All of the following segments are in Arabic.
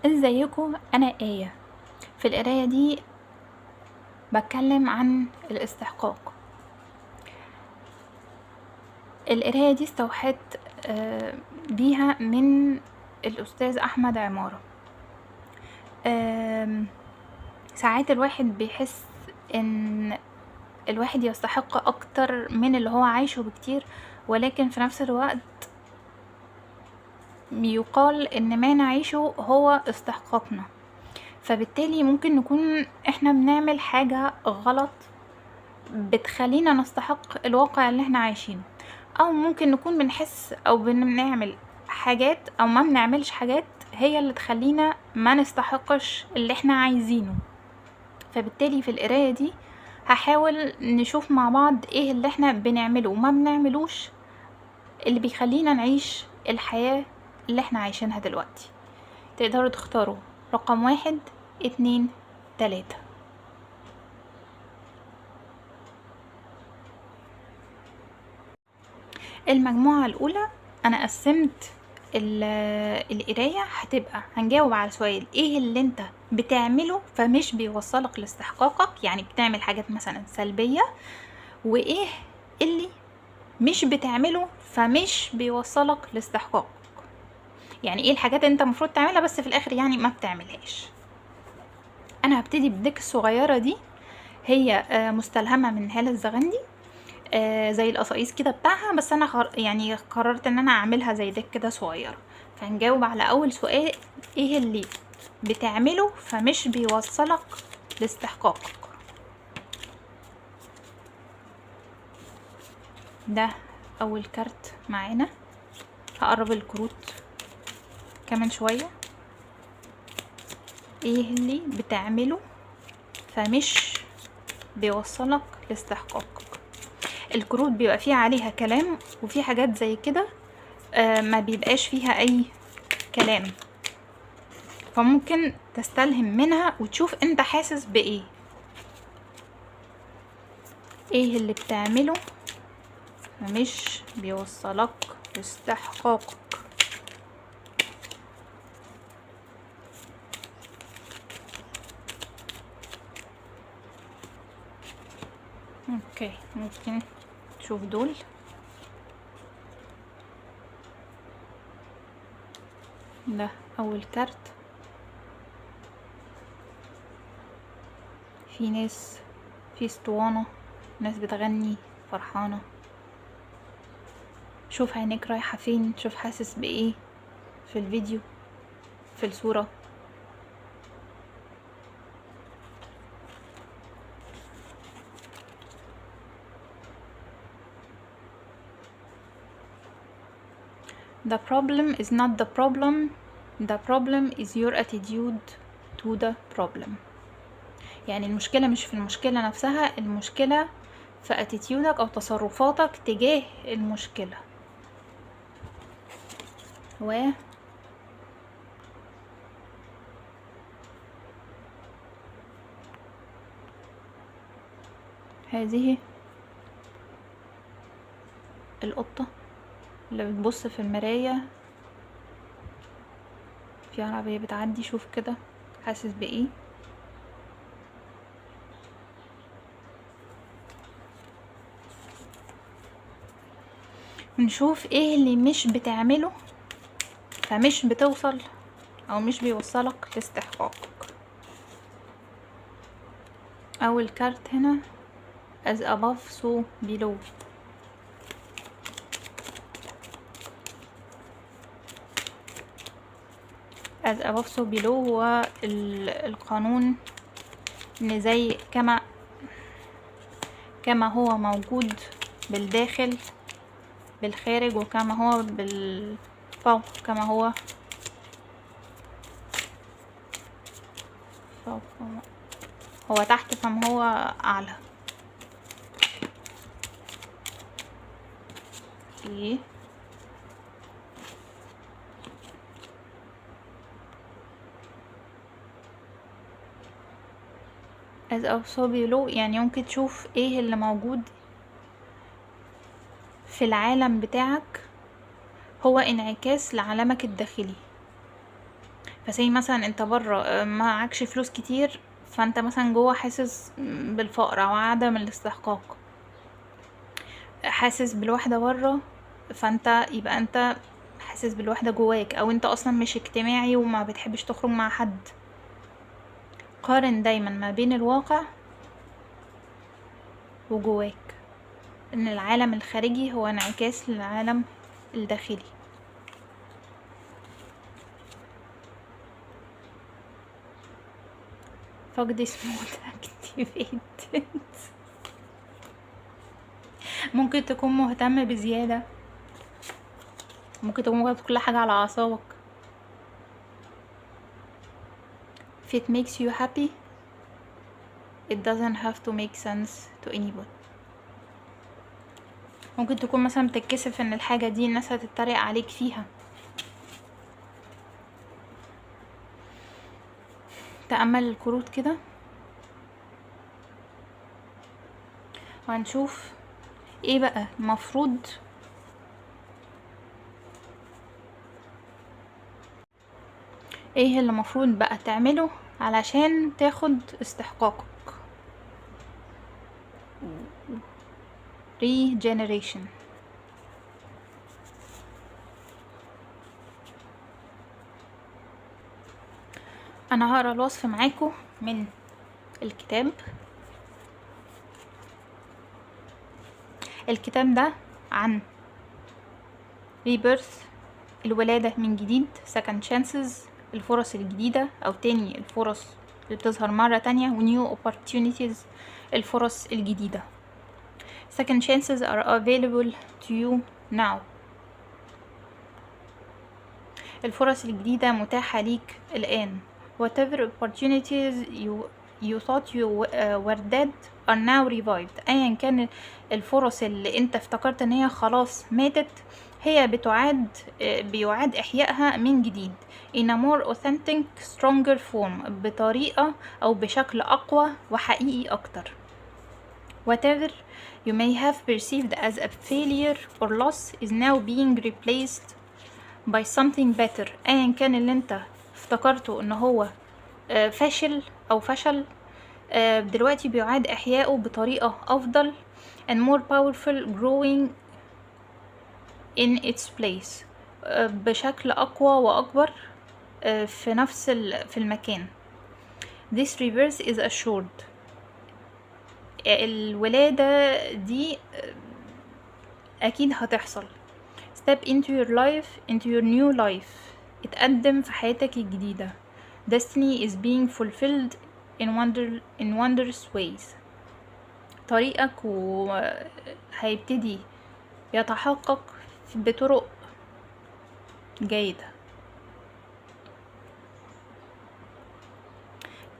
ازيكم؟ انا آية. في القراية دي بتكلم عن الاستحقاق. القراية دي استوحيت بيها من الأستاذ أحمد عمارة. ساعات الواحد بيحس ان الواحد يستحق اكتر من اللي هو عايشه بكتير، ولكن في نفس الوقت يقال ان ما نعيشه هو استحقاقنا. فبالتالي ممكن نكون احنا بنعمل حاجة غلط بتخلينا نستحق الواقع اللي احنا عايشينه، او ممكن نكون بنحس او بنعمل حاجات او ما بنعملش حاجات هي اللي تخلينا ما نستحقش اللي احنا عايزينه. فبالتالي في القراية دي هحاول نشوف مع بعض ايه اللي احنا بنعمله وما بنعملوش اللي بيخلينا نعيش الحياة اللي احنا عايشينها دلوقتي. تقدروا تختاروا رقم 1، 2، 3. المجموعة الأولى أنا قسمت القراية، هتبقى هنجاوب على سؤال ايه اللي انت بتعمله فمش بيوصلك لاستحقاقك، يعني بتعمل حاجات مثلا سلبية، وايه اللي مش بتعمله فمش بيوصلك لاستحقاقك، يعني ايه الحاجات انت المفروض تعملها بس في الاخر يعني ما بتعملهاش. انا هبتدي بالديك الصغيرة دي، هي مستلهمة من هالة الزغندي، زي القصايص كده بتاعها، بس انا يعني قررت ان انا اعملها زي ديك كده صغيرة. فهنجاوب على اول سؤال، ايه اللي بتعمله فمش بيوصلك لاستحقاقك. ده اول كارت معانا. هقرب الكروت كمان شوية. ايه اللي بتعمله فمش بيوصلك لاستحقاقك. الكروت بيبقى فيها عليها كلام وفي حاجات زي كده ما بيبقاش فيها اي كلام، فممكن تستلهم منها وتشوف انت حاسس بايه. ايه اللي بتعمله فمش بيوصلك لاستحقاقك. اوكي، ممكن تشوف دول. ده اول كارت. في ناس، في اسطوانة، ناس بتغني فرحانة. شوف عينيك رايحة فين، شوف حاسس بايه في الفيديو، في الصورة. The problem is not the problem. The problem is your attitude to the problem. يعني المشكلة مش في المشكلة نفسها، المشكلة في attitudeك أو تصرفاتك تجاه المشكلة. هذه القطة اللي بتبص في المراية، في عربية بتعدي، شوف كده حاسس بايه. نشوف ايه اللي مش بتعمله فمش بتوصل او مش بيوصلك لاستحقاقك. اول كارت هنا as above so below. as above so below هو القانون ان زي كما هو موجود بالداخل بالخارج، وكما هو بالفوق كما هو فوق، هو تحت فما هو اعلى. ايه as above so below يعني ممكن تشوف ايه اللي موجود في العالم بتاعك هو انعكاس لعالمك الداخلي. فزي مثلا انت بره معكش فلوس كتير، فانت مثلا جوه حاسس بالفقر او عدم الاستحقاق، حاسس بالوحدة بره، فانت يبقى انت حاسس بالوحدة جواك، او انت اصلا مش اجتماعي وما بتحبش تخرج مع حد. قارن دايما ما بين الواقع وجواك، ان العالم الخارجي هو انعكاس للعالم الداخلي. فقد اسمه activated. ممكن تكون مهتم بزيادة، ممكن تكون واخد كل حاجة على أعصابك. if it makes you happy it doesn't have to make sense to anybody. ممكن تكون مثلا بتتكسف ان الحاجة دي الناس هتتريق عليك فيها. تأمل الكروت كده وهنشوف ايه بقى المفروض ايه اللي المفروض بقى تعمله علشان تاخد استحقاقك. regeneration. انا هقرا الوصف معاكم من الكتاب. الكتاب ده عن rebirth، الولادة من جديد، second chances، الفرص الجديدة او تاني الفرص اللي بتظهر مرة تانية، و new opportunities، الفرص الجديدة. second chances are available to you now. الفرص الجديدة متاحة ليك الآن. whatever opportunities you thought you were dead are now revived. أيا كان الفرص اللي انت افتكرت ان هي خلاص ماتت، هي بيعاد إحيائها من جديد in a more authentic stronger form، بطريقة أو بشكل أقوى وحقيقي أكتر. whatever you may have perceived as a failure or loss is now being replaced by something better. ايا كان اللي انت افتكرته ان هو فاشل او فشل، دلوقتي بيعاد احيائه بطريقة افضل and more powerful growing in its place، بشكل اقوى واكبر في المكان. this reverse is assured. الولادة دي اكيد هتحصل. step into your life, into your new life. اتقدم في حياتك الجديدة. destiny is being fulfilled in wondrous ways. طريقك هيبتدي يتحقق بطرق جيدة.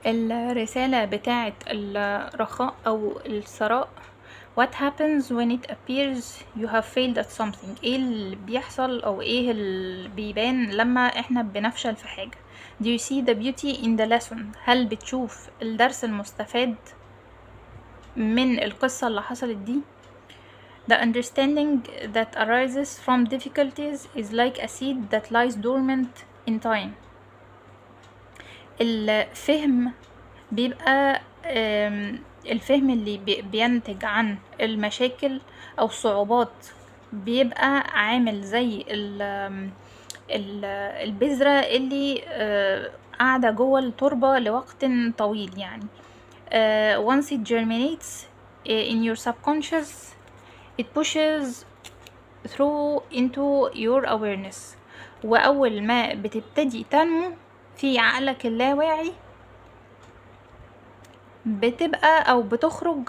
الرسالة بتاعت الرخاء أو الثراء: what happens when it appears you have failed at something. ايه اللي بيحصل او ايه اللي بيبان لما احنا بنفشل في حاجة. do you see the beauty in the lesson. هل بتشوف الدرس المستفاد من القصة اللي حصلت دي. the understanding that arises from difficulties is like a seed that lies dormant in time. الفهم بيبقى الفهم اللي بينتج عن المشاكل او الصعوبات بيبقى عامل زي البذرة اللي قاعدة جوه التربة لوقت طويل يعني. once it germinates in your subconscious it pushes through into your awareness. وأول ما بتبتدي تنمو في عقلك اللاواعي بتبقى أو بتخرج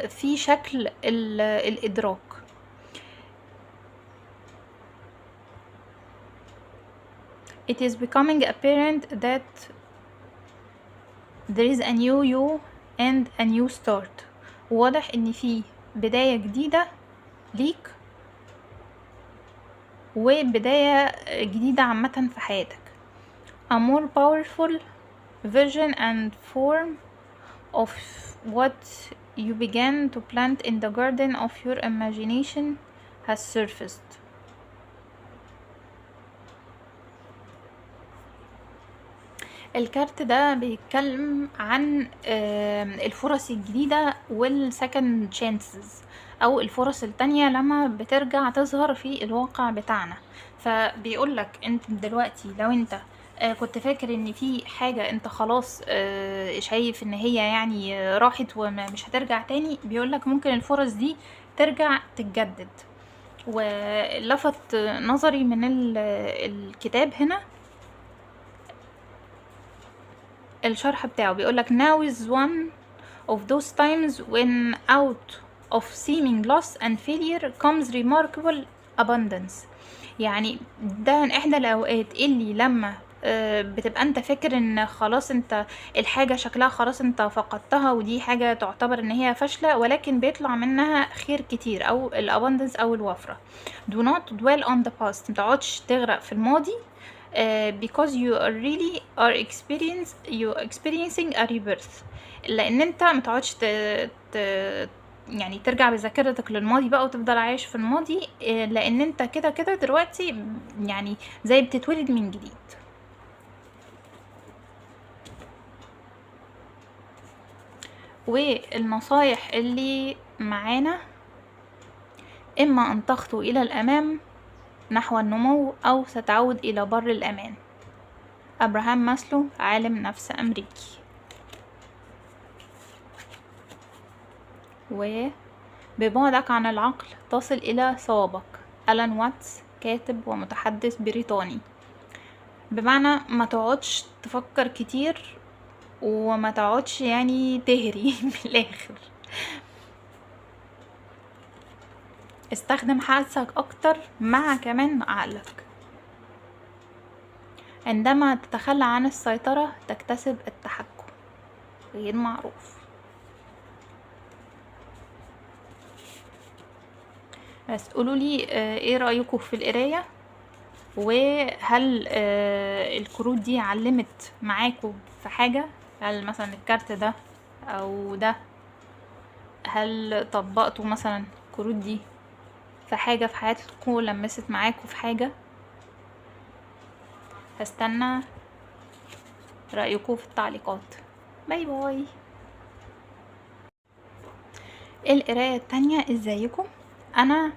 في شكل الإدراك. It is becoming apparent that there is a new you and a new start. واضح إن في بداية جديدة ليك وبداية جديدة عامة في حياتك. A more powerful version and form of what you began to plant in the garden of your imagination has surfaced. الكارت ده بيتكلم عن الفرص الجديدة والسكند chances أو الفرص التانية لما بترجع تظهر في الواقع بتاعنا. فبيقولك انت دلوقتي لو انت كنت فاكر ان في حاجة انت خلاص شايف ان هي يعني راحت ومش هترجع تاني، بيقولك ممكن الفرص دي ترجع تتجدد. ولفت نظري من الكتاب هنا الشرح بتاعه، بيقولك now is one of those times when out of seeming loss and failure comes remarkable abundance. يعني ده احدى الاوقات اللي لما بتبقى انت فاكر ان خلاص انت الحاجة شكلها خلاص انت فقدتها ودي حاجة تعتبر ان هي فاشلة، ولكن بيطلع منها خير كتير او الابundance او الوفرة. do not dwell on the past، متقعدش تغرق في الماضي because you are really are experiencing a rebirth. لان انت متقعدش يعني ترجع بذاكرتك للماضي بقى وتفضل عايش في الماضي، لان انت كده كده دلوقتي يعني زي بتتولد من جديد. والنصايح اللي معانا: اما ان تخطو الى الامام نحو النمو او ستعود الى بر الامان. ابراهام ماسلو، عالم نفس امريكي. وببعدك عن العقل تصل إلى صوابك. ألان واتس، كاتب ومتحدث بريطاني. بمعنى ما تقعدش تفكر كتير وما تقعدش يعني تهري من الآخر. استخدم حاسك أكتر مع كمان عقلك. عندما تتخلى عن السيطرة تكتسب التحكم. غير معروف. بس قولولي ايه رأيكم في القراية، وهل الكروت دي علمت معاكم في حاجة؟ هل مثلا الكارت ده او ده هل طبقتوا مثلا الكروت دي في حاجة في حياتكم، لمست معاكم في حاجة؟ هستنى رأيكم في التعليقات. باي باي. القراية التانية، ازيكم؟ انا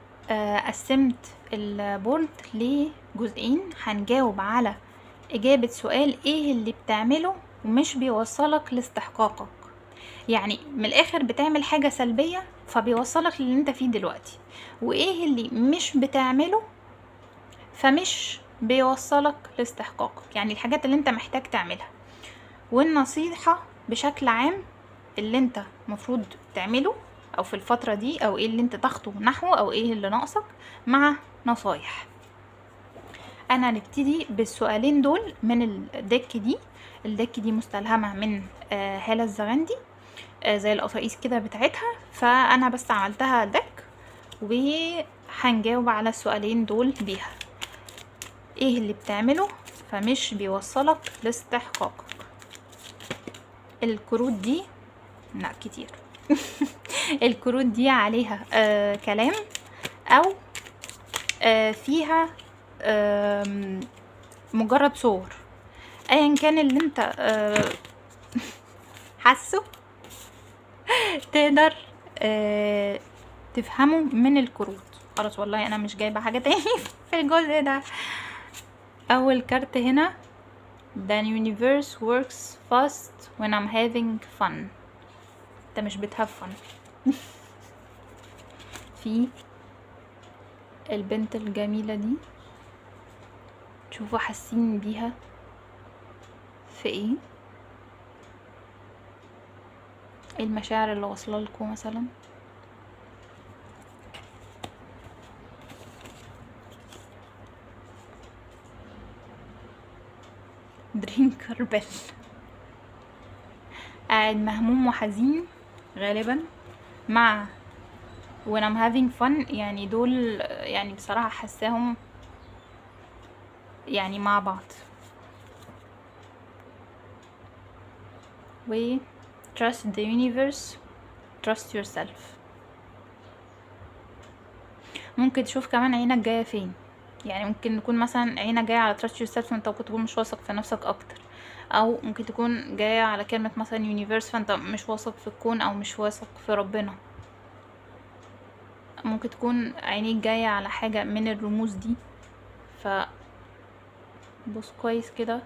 قسمت البورد لجزئين، هنجاوب على اجابة سؤال ايه اللي بتعمله ومش بيوصلك لاستحقاقك. يعني من الاخر بتعمل حاجة سلبية فبيوصلك للي انت فيه دلوقتي، وايه اللي مش بتعمله فمش بيوصلك لاستحقاقك، يعني الحاجات اللي انت محتاج تعملها. والنصيحة بشكل عام اللي انت مفروض تعمله او في الفترة دي، او ايه اللي انت تخطو نحوه، او ايه اللي ناقصك، مع نصايح. انا هنبتدي بالسؤالين دول من الديك دي. الديك دي مستلهمة من هالة الزغندي، زي القصائص كده بتاعتها، فانا بس عملتها ديك وهنجاوب على السؤالين دول بيها. ايه اللي بتعمله فمش بيوصلك لاستحقاقك؟ الكروت دي لا كتير الكروت دي عليها كلام او فيها مجرد صور، ايا كان اللي انت حاسه تقدر تفهمه من الكروت. خلاص والله انا مش جايبه حاجه تاني في الجزء ده. اول كارت هنا: The universe works fast when I'm having fun. انت مش بتهاف fun. في البنت الجميلة دي، شوفوا حاسين بيها في ايه المشاعر اللي واصله لكم مثلا. درينكر بيل قاعد مهموم وحزين غالبا مع when I'm having fun، يعني دول يعني بصراحة حساهم يعني مع بعض. و trust the universe, trust yourself. ممكن تشوف كمان عينك جاية فين، يعني ممكن نكون مثلا عينك جاية على trust yourself وانت ممكن تكون مش واثق في نفسك اكتر، او ممكن تكون جاية على كلمة مثلا يونيفرس، فانت مش واثق في الكون او مش واثق في ربنا. ممكن تكون عينيك جاية على حاجة من الرموز دي. ف بص كويس كده.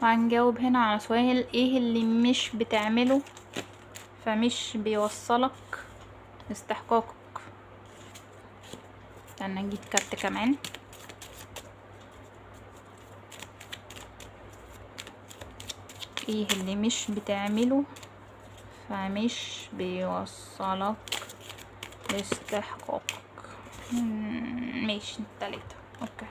وهنجاوب هنا على سؤال ايه اللي مش بتعمله فمش بيوصلك لاستحقاقك. استنى نجيب كارت كمان. ايه اللي مش بتعمله فمش بيوصلك لاستحقاقك. ماشي، 3. اوكي.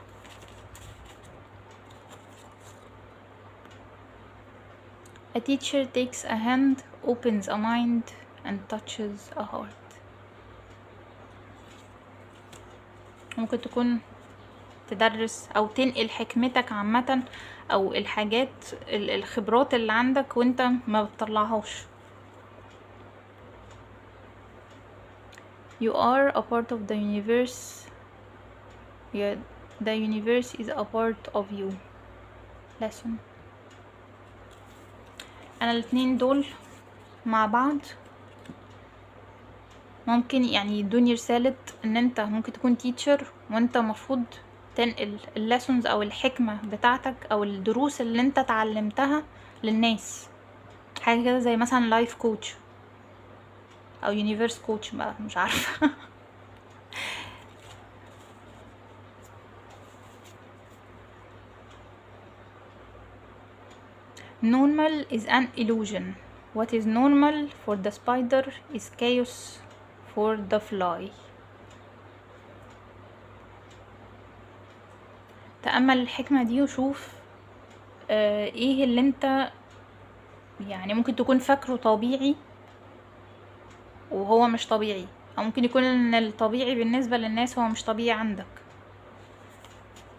A teacher takes a hand, opens a mind and touches a heart. ممكن تكون تدرس او تنقل حكمتك عامة، او الحاجات الخبرات اللي عندك وانت ما بتطلعهاش. You are a part of the universe. Yeah, the universe is a part of you. lesson. انا الاتنين دول مع بعض ممكن يعني يدوني رسالة ان انت ممكن تكون تيتشر، وانت مفروض تنقل الليسونز او الحكمة بتاعتك او الدروس اللي انت اتعلمتها للناس. حاجة كده زي مثلا لايف كوتش او يونيفرس كوتش بقى، مش عارفة. Normal is an illusion. What is normal for the spider is chaos for the fly. تأمل الحكمة دي وشوف ايه اللي انت يعني ممكن تكون فاكره طبيعي وهو مش طبيعي، او ممكن يكون ان الطبيعي بالنسبة للناس هو مش طبيعي عندك.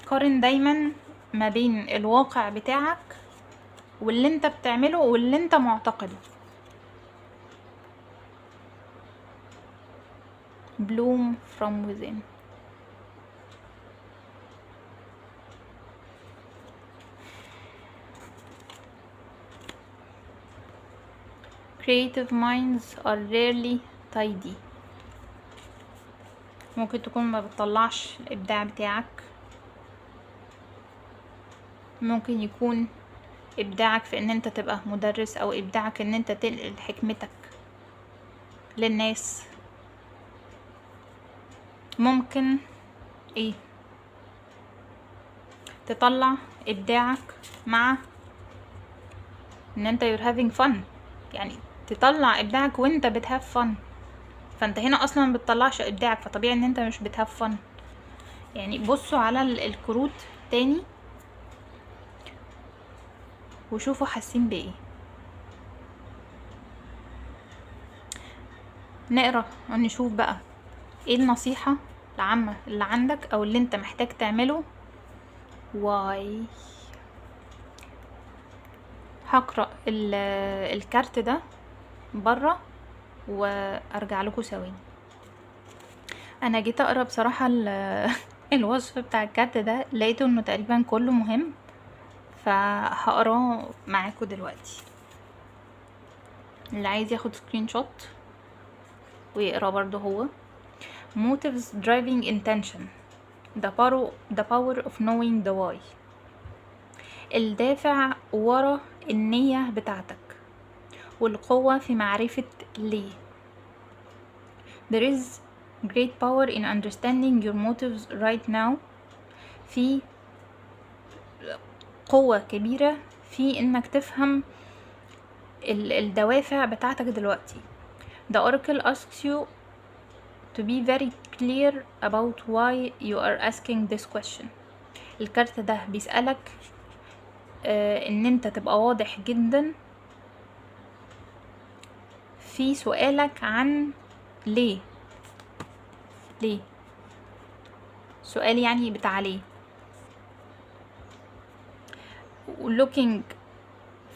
قارن دايما ما بين الواقع بتاعك واللي انت بتعمله واللي انت معتقده. bloom from within. creative minds are rarely tidy. ممكن تكون ما بتطلعش الابداع بتاعك. ممكن يكون ابداعك في ان انت تبقى مدرس، او ابداعك ان انت تنقل حكمتك للناس. ممكن ايه تطلع ابداعك مع ان انت you're having fun، يعني تطلع ابداعك وانت بتهاف fun. فانت هنا اصلا ما بتطلعش ابداعك، فطبيعي ان انت مش بتهاف fun. يعني بصوا على الكروت تاني وشوفوا حاسين بايه. نقرا ونشوف بقى ايه النصيحة العامة اللي عندك او اللي انت محتاج تعمله. واي هقرأ الكارت ده برا وارجع لكم ثواني. انا جيت اقرا بصراحة الوصف بتاع الكارت ده، لقيته انه تقريبا كله مهم، فهقراه معاكم دلوقتي. اللي عايز ياخد سكرين شوت ويقرا برضه هو. motives driving intention, the power of knowing the why. الدافع ورا النية بتاعتك والقوة في معرفة ليه. there is great power in understanding your motives right now. في قوة كبيرة في انك تفهم الدوافع بتاعتك دلوقتي. the oracle asks you to be very clear about why you are asking this question. الكارت ده بيسألك ان انت تبقى واضح جدا في سؤالك عن ليه. سؤال يعني بتاع ليه. looking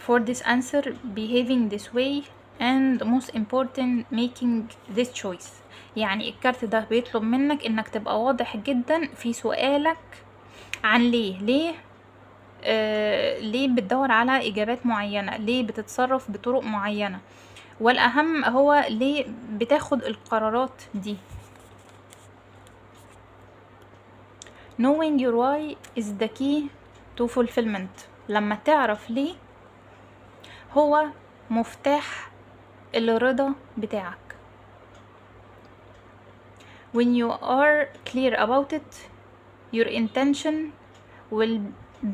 for this answer, behaving this way, and most important making this choice. يعني الكارت ده بيطلب منك انك تبقى واضح جدا في سؤالك عن ليه ليه بتدور على اجابات معينة، ليه بتتصرف بطرق معينة، والاهم هو ليه بتاخد القرارات دي. knowing your why is the key to fulfillment. لما تعرف ليه هو مفتاح الرضا بتاعك. when you are clear about it, your intention will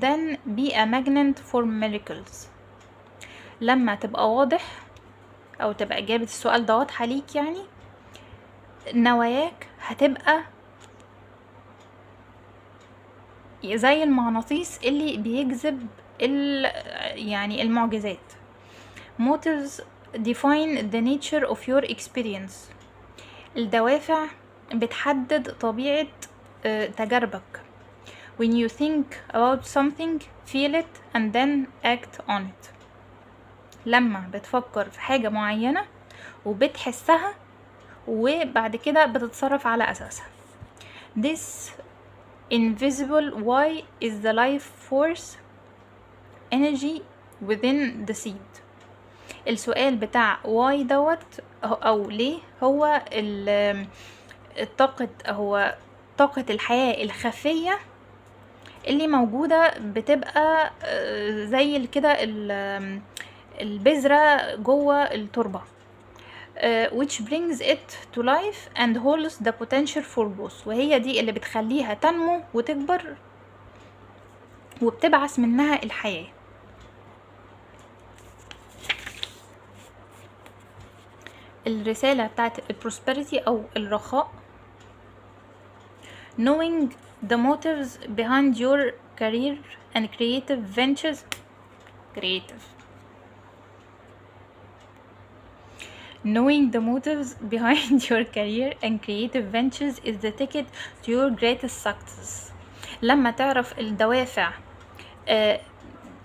then be a magnet for miracles. لما تبقى واضح او تبقى اجابة السؤال ده واضحة ليك، يعني نواياك هتبقى زي المغناطيس اللي بيجذب يعني المعجزات. motives define the nature of your experience. الدوافع بتحدد طبيعة تجاربك. when you think about something, feel it and then act on it. لما بتفكر في حاجة معينة وبتحسها وبعد كده بتتصرف على أساسها. this invisible why is the life force energy within the seed. السؤال بتاع why دوت او ليه هو طاقة الحياة الخفية اللي موجودة، بتبقى زي كده البذرة جوه التربة which brings it to life and holds the potential for growth. وهي دي اللي بتخليها تنمو وتكبر وبتبعث منها الحياة. الرسالة بتاعت البروسبريتي أو الرخاء: knowing the motives behind your career and creative ventures. Knowing the motives behind your career and creative ventures is the ticket to your greatest success. لما تعرف الدوافع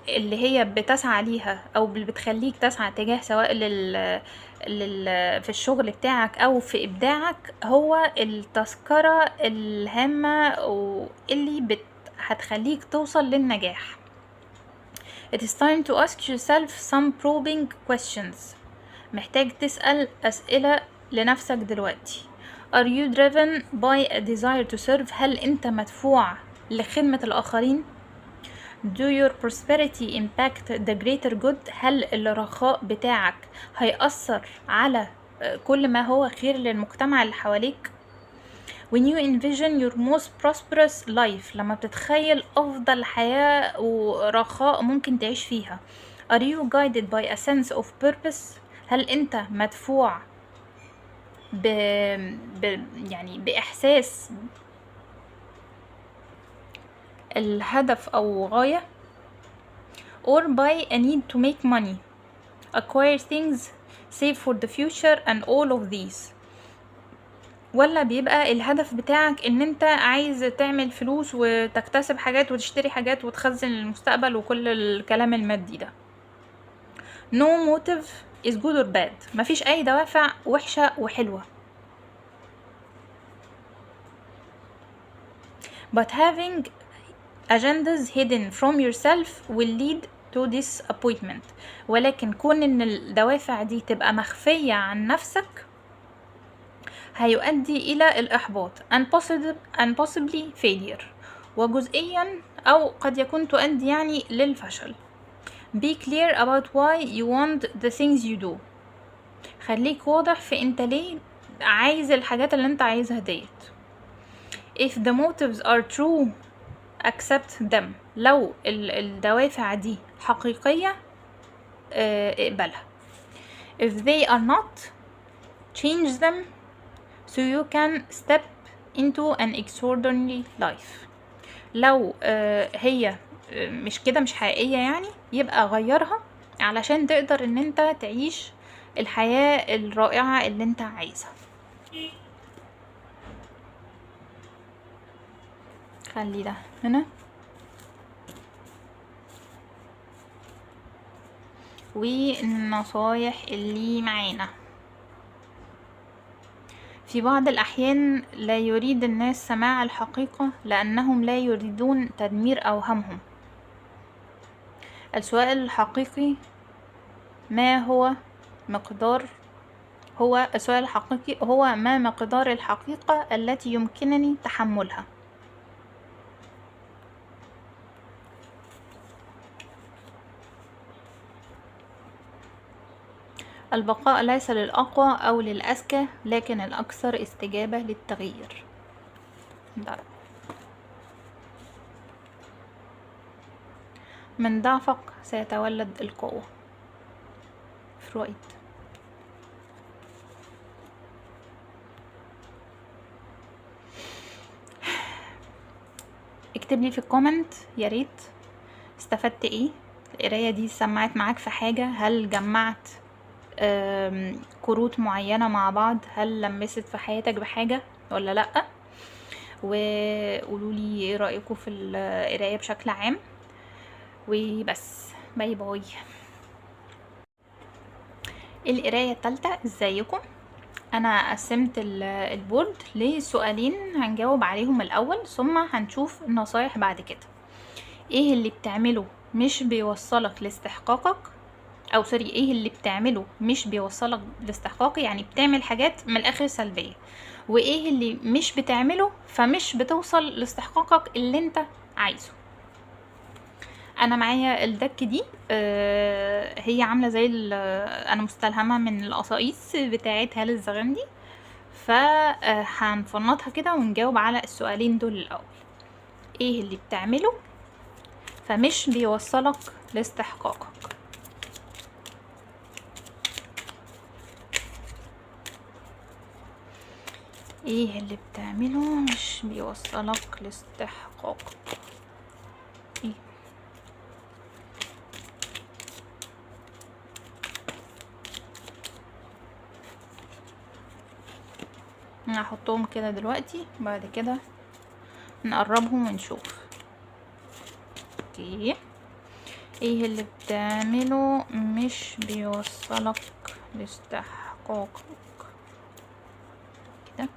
اللي هي بتسعى ليها او اللي بتخليك تسعى تجاه، سواء في الشغل بتاعك او في ابداعك، هو التذكرة الهامة واللي هتخليك توصل للنجاح. It is time to ask yourself some probing questions. محتاج تسأل أسئلة لنفسك دلوقتي. Are you driven by a desire to serve؟ هل انت مدفوع لخدمة الآخرين؟ Do your prosperity impact the greater good؟ هل الرخاء بتاعك هيأثر على كل ما هو خير للمجتمع اللي حواليك؟ When you envision your most prosperous life، لما بتتخيل أفضل حياة ورخاء ممكن تعيش فيها، Are you guided by a sense of purpose؟ هل أنت مدفوع يعني بإحساس الهدف أو غاية؟ Or by a need to make money, acquire things, save for the future and all of these؟ ولا بيبقى الهدف بتاعك ان انت عايز تعمل فلوس وتكتسب حاجات وتشتري حاجات وتخزن للمستقبل وكل الكلام المادي ده؟ No motive is good or bad. مفيش اي دوافع وحشة وحلوة. But having agendas hidden from yourself will lead to disappointment. ولكن كون ان الدوافع دي تبقى مخفية عن نفسك هيؤدي إلى الإحباط and possibly failure، وجزئيا أو قد يكون تؤدي يعني للفشل. Be clear about why you want the things you do. خليك واضح في انت ليه عايز الحاجات اللي انت عايزها ديت. If the motives are true, accept them. لو الدوافع دي حقيقية اقبلها. If they are not, change them so you can step into an extraordinary life. لو هي مش كده، مش حقيقية يعني، يبقى غيرها علشان تقدر ان انت تعيش الحياة الرائعة اللي انت عايزها. خلي ده هنا. والنصايح اللي معانا: في بعض الأحيان لا يريد الناس سماع الحقيقة لأنهم لا يريدون تدمير أوهامهم. السؤال الحقيقي السؤال الحقيقي هو ما مقدار الحقيقة التي يمكنني تحملها. البقاء ليس للأقوى أو للأذكى، لكن الأكثر استجابة للتغيير. من ضعفك سيتولد القوة. فرويد. اكتب لي في الكومنت يا ريت استفدت ايه، القراية دي سمعت معاك في حاجة، هل جمعت كروت معينة مع بعض، هل لمست في حياتك بحاجة ولا لأ، وقولولي ايه رأيكم في القراية بشكل عام. وبس، باي باي. القراية التالتة، ازيكم؟ انا قسمت البورد لسؤالين هنجاوب عليهم الاول، ثم هنشوف النصايح بعد كده. ايه اللي بتعمله مش بيوصلك لاستحقاقك، او سوري، ايه اللي بتعمله مش بيوصلك لاستحقاق، يعني بتعمل حاجات من الاخر سلبية، وايه اللي مش بتعمله فمش بتوصل لاستحقاقك اللي انت عايزه. انا معايا الدك دي، هي عامله زي انا مستلهمه من القصايص بتاعه هالة الزغندي، فهنفنطها كده ونجاوب على السؤالين دول الاول. ايه اللي بتعمله فمش بيوصلك لاستحقاقك؟ ايه اللي بتعمله مش بيوصلك لاستحقاقك؟ ايه؟ انا هحطهم كده دلوقتي، بعد كده نقربهم ونشوف. اوكي، ايه اللي بتعمله مش بيوصلك لاستحقاقك؟ كده.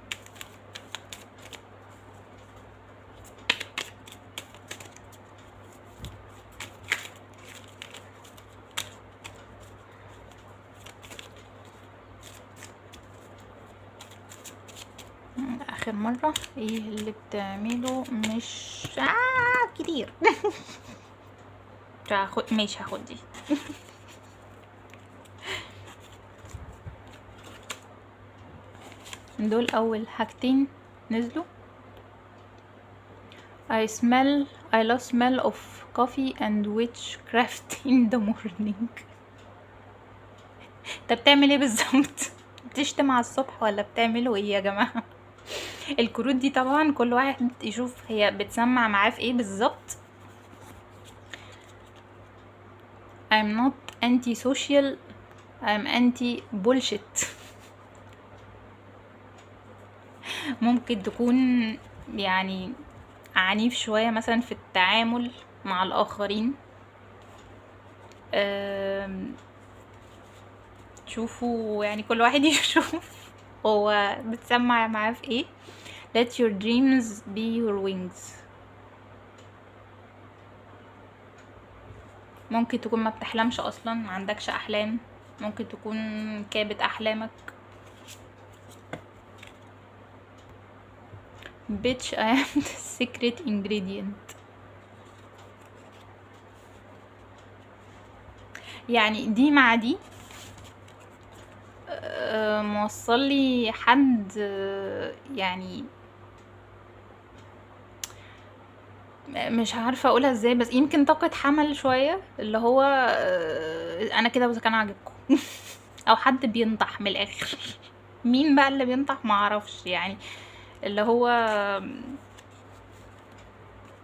اخر مرة، ايه اللي بتعمله مش كتير ماشي هاخد دي. دول اول حاجتين نزلوا. I love smell of coffee and witchcraft in the morning. انت بتعمل ايه بالظبط؟ بتشتم على الصبح ولا بتعملوا ايه يا جماعة؟ الكروت دي طبعا كل واحد يشوف هي بتسمع معاه في ايه بالظبط. I'm not anti-social, I'm anti-bullshit. ممكن تكون يعني عنيف شوية مثلا في التعامل مع الآخرين. شوفوا يعني كل واحد يشوف هو بتسمع معاه في ايه. Let your dreams be your wings. ممكن تكون ما بتحلمش اصلا، ما عندكش احلام، ممكن تكون كابت احلامك. bitch I am the secret ingredient. يعني دي مع دي موصل لي حد يعني مش عارفه اقولها ازاي، بس يمكن طاقه حمل شويه، اللي هو انا كده واذا كان عاجبكم او حد بينطح من الاخر. مين بقى اللي بينطح ما اعرفش، يعني اللي هو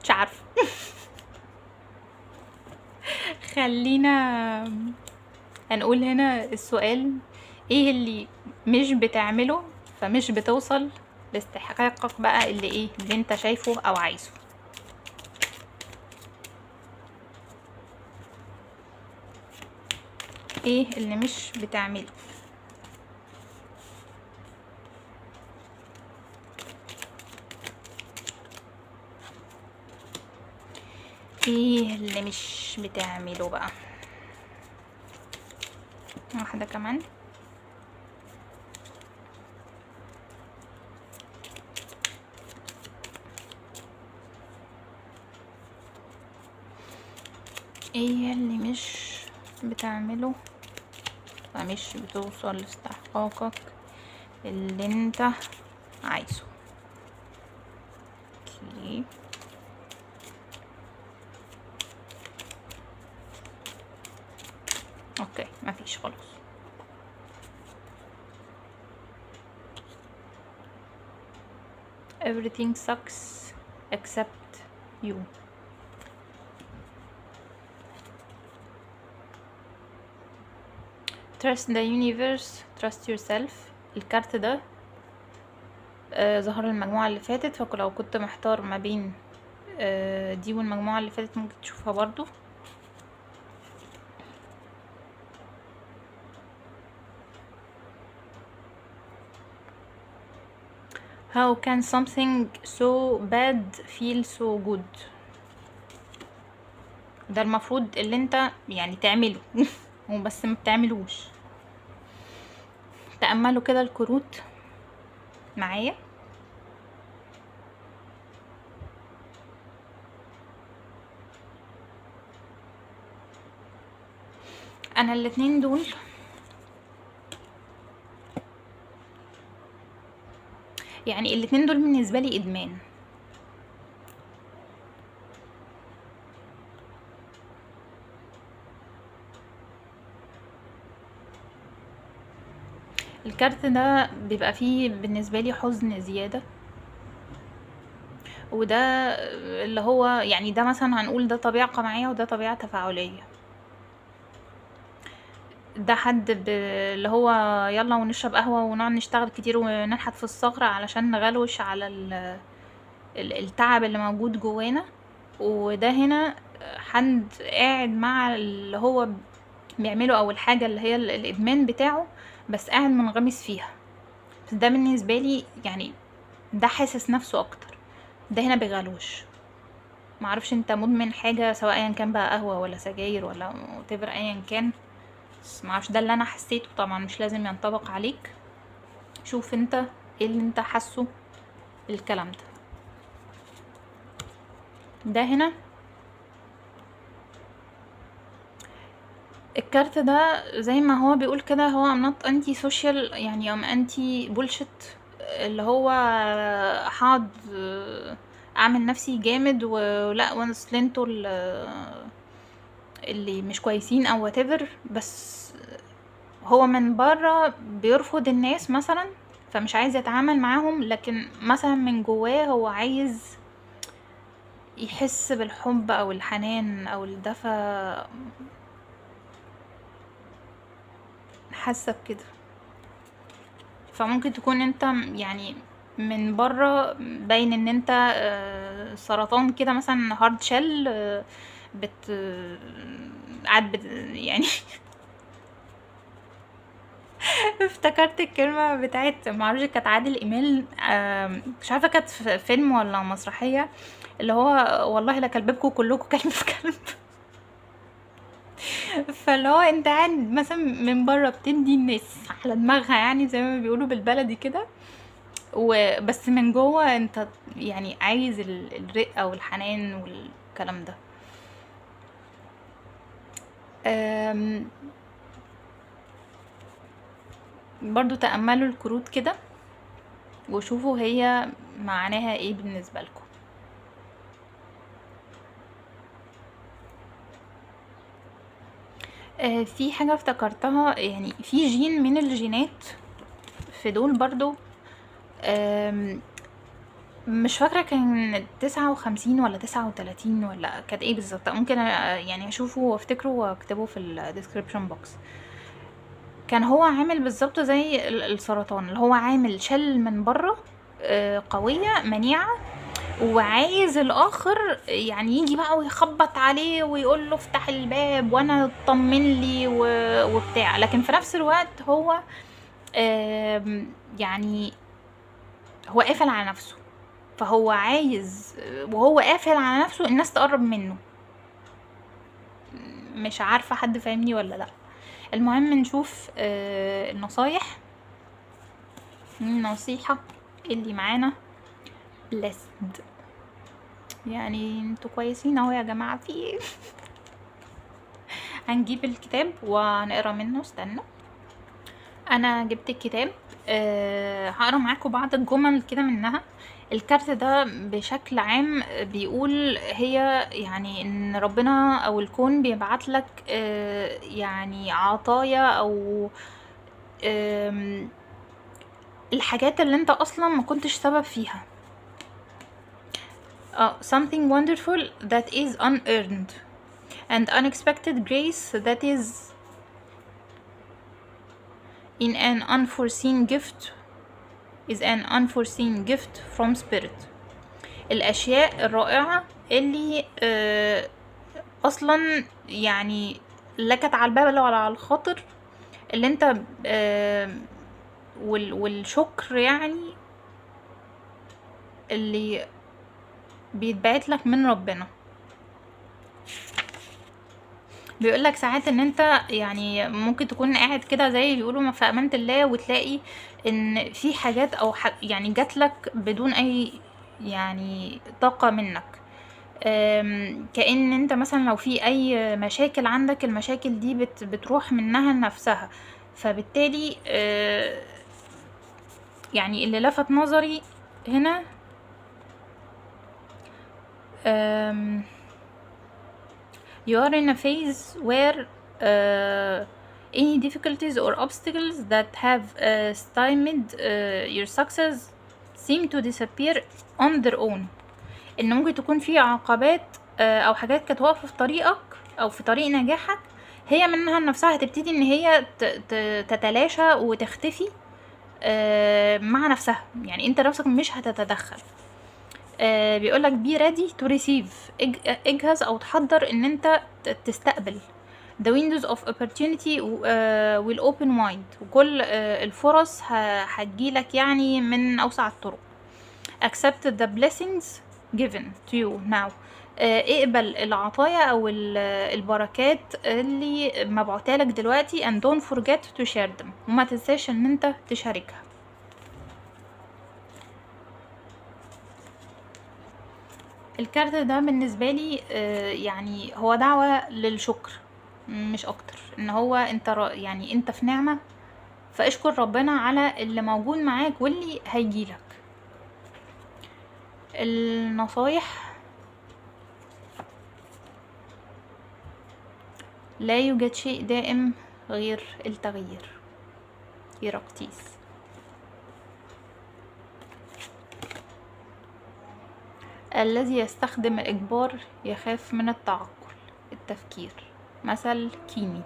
مش عارفه. خلينا هنقول هنا السؤال، ايه اللي مش بتعمله فمش بتوصل لاستحقاقك بقى، اللي انت شايفه او عايزه. ايه اللي مش بتعمله؟ ايه اللي مش بتعمله بقى؟ واحدة كمان. ايه اللي مش بتعمله فمش بتوصل لاستحقاقك اللي انت عايزه؟ اوكي. اوكي مفيش خلاص. everything sucks except you. trust the universe, trust yourself. الكارت ده ظهر المجموعة اللي فاتت، فلو كنت محتار ما بين دي والمجموعة اللي فاتت ممكن تشوفها برضو. how can something so bad feel so good. ده المفروض اللي انت يعني تعمله وبس ما بتعملوش. تأملوا كده الكروت معايا. انا الاتنين دول يعني الاتنين دول بالنسبة لي ادمان. الكارت ده بيبقى فيه بالنسبة لي حزن زيادة، وده اللي هو يعني ده مثلا هنقول ده طبيعة قمعية وده طبيعة تفاعلية. ده حد اللي هو يلا ونشرب قهوة ونقعد نشتغل كتير وننحت في الصخرة علشان نغلوش على التعب اللي موجود جوانا. وده هنا حد قاعد مع اللي هو بيعمله او الحاجة اللي هي الادمان بتاعه، بس قاعد منغمس فيها. بس ده بالنسبة لي يعني ده حاسس نفسه اكتر. ده هنا بيغلوش. معرفش انت مدمن حاجة سواء ايا كان بقى قهوة ولا سجاير ولا whatever ايا كان، بس معرفش ده اللي انا حسيته. طبعا مش لازم ينطبق عليك. شوف انت ايه اللي انت حاسه الكلام ده. ده هنا الكارت ده زي ما هو بيقول كده، هو I'm not anti social يعني I'm anti bullshit، اللي هو هقعد اعمل نفسي جامد ولا وانس انتوا اللي مش كويسين او whatever، بس هو من بره بيرفض الناس مثلا فمش عايز يتعامل معاهم، لكن مثلا من جواه هو عايز يحس بالحب او الحنان او الدفى. حاسه بكده. فممكن تكون انت يعني من بره باين ان انت سرطان كده مثلا هارد شell بت قاعد يعني افتكرت الكلمة بتاعت معرفش كانت عادل امام، مش عارفة كانت في فيلم ولا مسرحية، اللي هو والله لكلبكوا كلكوا كلب في كلب. فاللي هو انت قاعد مثلا من بره بتدي الناس على دماغها يعني زي ما بيقولوا بالبلدي كده، وبس من جوه انت يعني عايز الرقة والحنان والكلام ده. برضو تأملوا الكروت كده وشوفوا هي معناها ايه بالنسبة لكم. في حاجة افتكرتها، يعني في جين من الجينات في دول برضو، مش فاكرة كان 59 ولا 39 ولا كانت ايه بالظبط، ممكن يعني اشوفه وافتكره واكتبه في الديسكريبشن بوكس. كان هو عامل بالظبط زي السرطان، اللي هو عامل شل من بره قوية منيعة، وعايز الاخر يعني يجي بقى ويخبط عليه ويقول له افتح الباب وانا اطمن لي وبتاع، لكن في نفس الوقت هو يعني هو قافل على نفسه، فهو عايز وهو قافل على نفسه الناس تقرب منه. مش عارفة حد فاهمني ولا لا. المهم نشوف النصايح. النصيحة اللي معانا blessed، يعني انتوا كويسين اهو يا جماعة، في ايه؟ هنجيب الكتاب ونقرا منه. استنى، انا جبت الكتاب. هقرا معاكم بعض الجمل كده منها. الكارت ده بشكل عام بيقول هي يعني ان ربنا او الكون بيبعت لك يعني عطايا او الحاجات اللي انت اصلا ما كنتش سبب فيها. something wonderful that is unearned and unexpected grace that is in an unforeseen gift is an unforeseen gift from spirit. الاشياء الرائعة اللي اصلا يعني لا كانت على البال ولا على الخاطر، اللي انت والشكر يعني اللي بيتبعت لك من ربنا. بيقولك ساعات ان انت يعني ممكن تكون قاعد كده زي بيقولوا في امانة الله، وتلاقي ان في حاجات او يعني جاتلك بدون اي يعني طاقة منك. كأن انت مثلا لو في اي مشاكل عندك، المشاكل دي بتروح منها لنفسها. فبالتالي يعني اللي لفت نظري هنا you are in a phase where any difficulties or obstacles that have stymied your success seem to disappear on their own. ان ممكن تكون في عقبات او حاجات كانت واقفه في طريقك او في طريق نجاحك، هي منها نفسها هتبتدي ان هي تتلاشى وتختفي مع نفسها. يعني انت نفسك مش هتتدخل. بيقولك be ready to receive، اجهز او تحضر ان انت تستقبل. the windows of opportunity will open wide، وكل الفرص هتجيلك يعني من اوسع الطرق. accept the blessings given to you now، اقبل العطايا او البركات اللي مبعوتالك دلوقتي and don't forget to share them، وما تنساش ان انت تشاركها. الكارت ده بالنسبة لي يعني هو دعوة للشكر مش اكتر، ان هو انت يعني انت في نعمة، فاشكر ربنا على اللي موجود معاك واللي هيجيلك. النصايح: لا يوجد شيء دائم غير التغيير. هيراقطيس. الذي يستخدم الإجبار يخاف من التعقل. التفكير. مثل كيمي.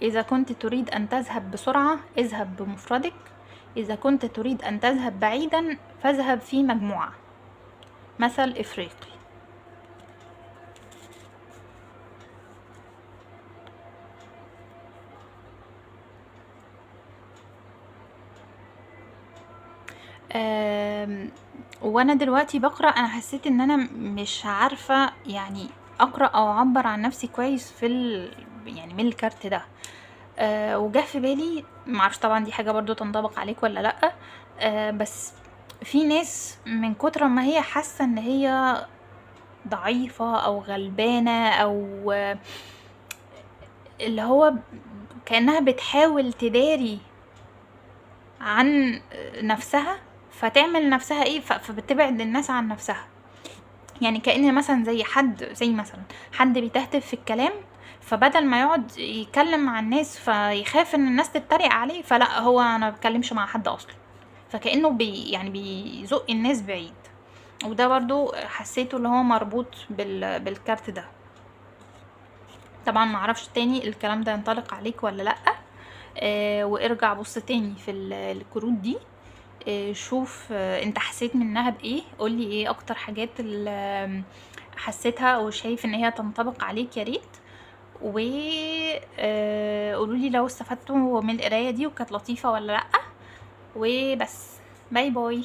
إذا كنت تريد أن تذهب بسرعة اذهب بمفردك، إذا كنت تريد أن تذهب بعيدا فاذهب في مجموعة. مثل إفريقي. وانا دلوقتي بقرأ انا حسيت ان انا مش عارفة يعني اقرأ او اعبر عن نفسي كويس في يعني من الكارت ده. وجه في بالي، معرفش طبعا دي حاجة برضو تنطبق عليك ولا لأ، بس في ناس من كتر ما هي حاسة ان هي ضعيفة او غلبانة او اللي هو كأنها بتحاول تداري عن نفسها، فتعمل نفسها ايه، فبتبعد الناس عن نفسها. يعني كأن مثلا زي مثلا حد بيتهتف في الكلام، فبدل ما يقعد يتكلم مع الناس فيخاف ان الناس تتريق عليه، فلا هو انا بتكلمش مع حد اصلا، فكأنه يعني بيزق الناس بعيد. وده برضو حسيته اللي هو مربوط بالكارت ده. طبعا معرفش تاني الكلام ده ينطلق عليك ولا لأ. وارجع بص تاني في الكروت دي، شوف انت حسيت منها بايه، قولي ايه اكتر حاجات اللي حسيتها او شايف ان هي تنطبق عليك، يا ريت. وقولولي لو استفدتوا من القرايه دي وكانت لطيفه ولا لا. وبس، باي باي.